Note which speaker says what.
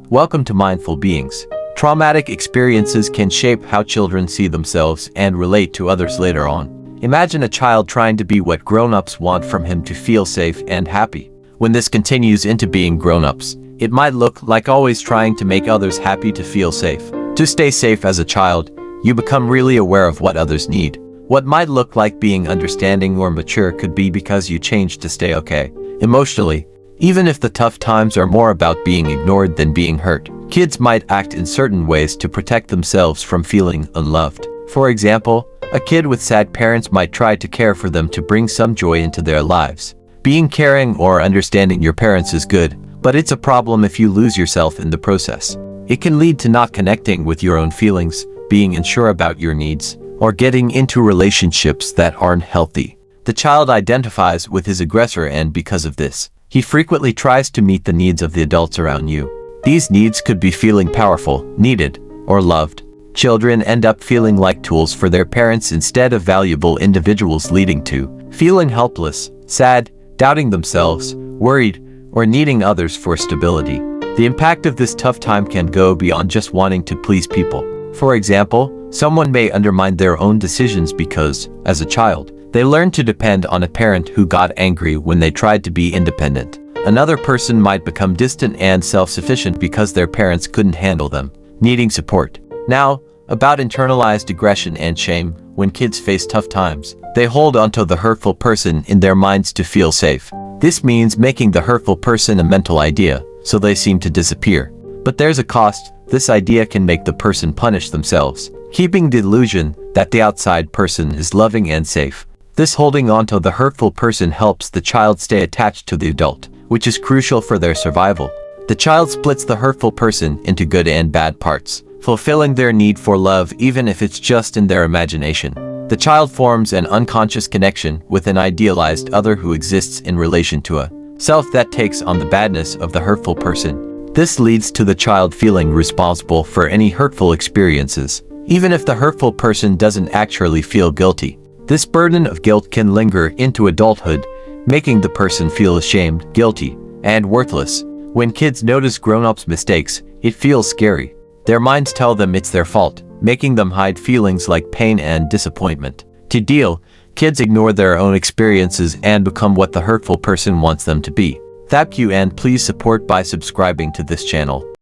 Speaker 1: Welcome to Mindful Beings. Traumatic experiences can shape how children see themselves and relate to others later on. Imagine a child trying to be what grown-ups want from him to feel safe and happy. When this continues into being grown-ups, it might look like always trying to make others happy to feel safe. To stay safe as a child, you become really aware of what others need. What might look like being understanding or mature could be because you changed to stay okay emotionally. Even if the tough times are more about being ignored than being hurt, kids might act in certain ways to protect themselves from feeling unloved. For example, a kid with sad parents might try to care for them to bring some joy into their lives. Being caring or understanding your parents is good, but it's a problem if you lose yourself in the process. It can lead to not connecting with your own feelings, being unsure about your needs, or getting into relationships that aren't healthy. The child identifies with his aggressor, and because of this, he frequently tries to meet the needs of the adults around you. These needs could be feeling powerful, needed, or loved. Children end up feeling like tools for their parents instead of valuable individuals, leading to feeling helpless, sad, doubting themselves, worried, or needing others for stability. The impact of this tough time can go beyond just wanting to please people. For example, someone may undermine their own decisions because, as a child, they learned to depend on a parent who got angry when they tried to be independent. Another person might become distant and self-sufficient because their parents couldn't handle them, needing support. Now, about internalized aggression and shame. When kids face tough times, they hold onto the hurtful person in their minds to feel safe. This means making the hurtful person a mental idea, so they seem to disappear. But there's a cost. This idea can make the person punish themselves, keeping the illusion that the outside person is loving and safe. This holding onto the hurtful person helps the child stay attached to the adult, which is crucial for their survival. The child splits the hurtful person into good and bad parts, fulfilling their need for love even if it's just in their imagination. The child forms an unconscious connection with an idealized other who exists in relation to a self that takes on the badness of the hurtful person. This leads to the child feeling responsible for any hurtful experiences, even if the hurtful person doesn't actually feel guilty. This burden of guilt can linger into adulthood, making the person feel ashamed, guilty, and worthless. When kids notice grown-ups' mistakes, it feels scary. Their minds tell them it's their fault, making them hide feelings like pain and disappointment. To deal, kids ignore their own experiences and become what the hurtful person wants them to be. Thank you, and please support by subscribing to this channel.